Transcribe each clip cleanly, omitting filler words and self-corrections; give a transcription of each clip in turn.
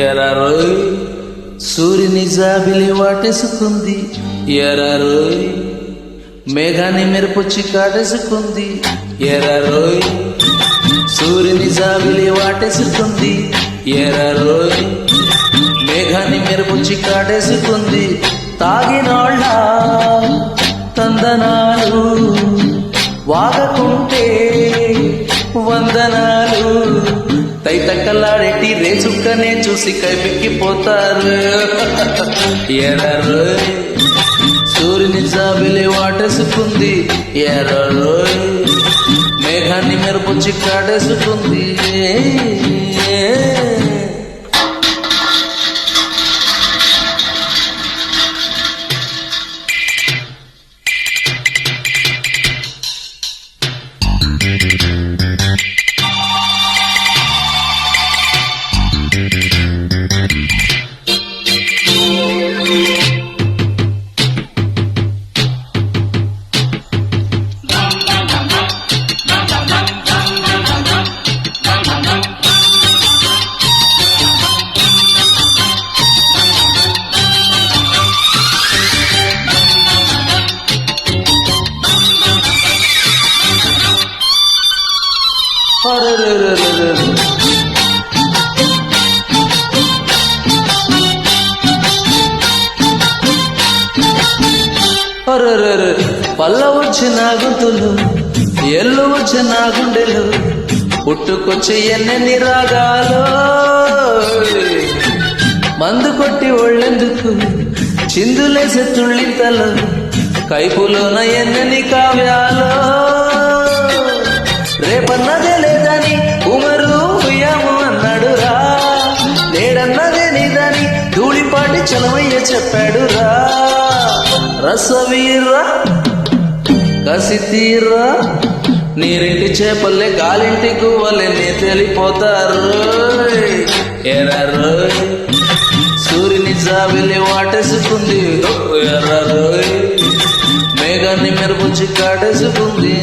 ఎరారోయ్ సూర్యుని జాబిలి వాటేసుకుంది, ఎరారోయ్ మేఘాన్ని మెరుపొచ్చి కాటేసుకుంది, ఎరారోయ్ సూర్యుని జాబిలి వాటేసుకుంది, ఎరారోయ్ మేఘాన్ని మెరుపొచ్చి కాటేసుకుంది. తాగినోళ్ళ తందనాలు వాగకుంటే వందనాలు, తైతక్కలాడేటి రేచుక్కనే చూసి కైపెక్కిపోతారు. ఎర్రరోయ్ సూర్యుని జాబిలి వాటేసుకుంది, ఎర్రరోయ్ మేఘాన్ని మెరుపుచ్చి కాటేసుకుంది. పల్ల వచ్చిన గుంతులు ఎల్లు వచ్చిన గుండెలు పుట్టుకొచ్చి ఎన్నెన్ని రాగాలు, మందు కొట్టి ఒళ్ళెందుకు చిందులేసే తుళ్ళింతలు, కైపులోన ఎన్నెన్ని కావ్యాలు, రేపన్నదే లేదని ఉమరు ఉయ్యాము అన్నాడురా, నేడన్నదే నీదని ధూళిపాటి చలమయ్య చెప్పాడురా. రసవీరా కసితీరా నీరింటి చేపల్లే గాలింటి గువ్వలే నీ తెలిపోతారు. ఎర్రరోయ్ సూర్యుని జాబిలి వాటేసుకుంది, ఎర్రరోయ్ మేఘాన్ని మెరుపుచ్చి కాటేసుకుంది.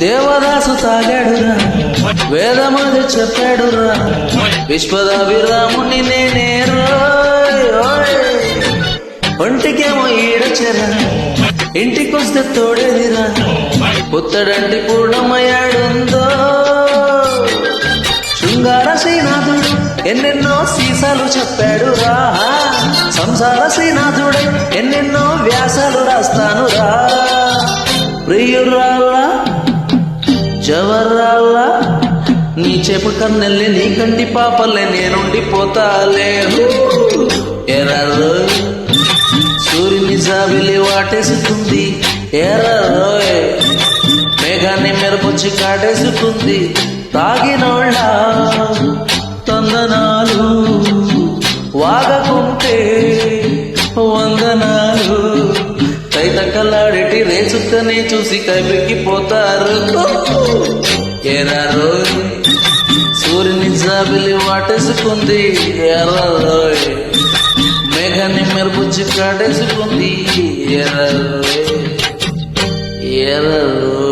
దేవదాసు తాగాడురా, వేదమది చెప్పాడురా, విశ్వదాభిరాముని నేనేరా, ఒంటికేమో ఈడచెరా ఇంటికొస్తే తోడేదిరా, పుత్తడంటి పూర్ణమయ్యాడుందో, శృంగార శ్రీనాథుడు ఎన్నెన్నో సీసాలు చెప్పాడురా, సంసార శ్రీనాథుడై ఎన్నెన్నో వ్యాసాలు రాస్తానురా. ప్రియురాలా జవరాలా నీ చేప కన్నెల్లి నీ కంటి పాపల్లే నేనుండిపోతాలే. ఎర్రరోయ్ సూర్యుని జాబిలి వాటేసుకుంది, ఎర్రరోయ్ మేఘాన్ని మెరుపొచ్చి కాటేసుకుంది. తాగినోళ్ళ తందనాలు వాగకుంటే వందనాలు, తైతక్కలాడేటి రేచుక్కనే చూసి కైపెక్కిపోతారు. ఎర్రరోయ్ సూర్యుని జాబిలి వాటేసుకుంది, ఎర్రరోయ్ మేఘాన్ని మెరుపుచ్చి కాటేసుకుంది. ఎర్రరోయ్ ఎర్రరోయ్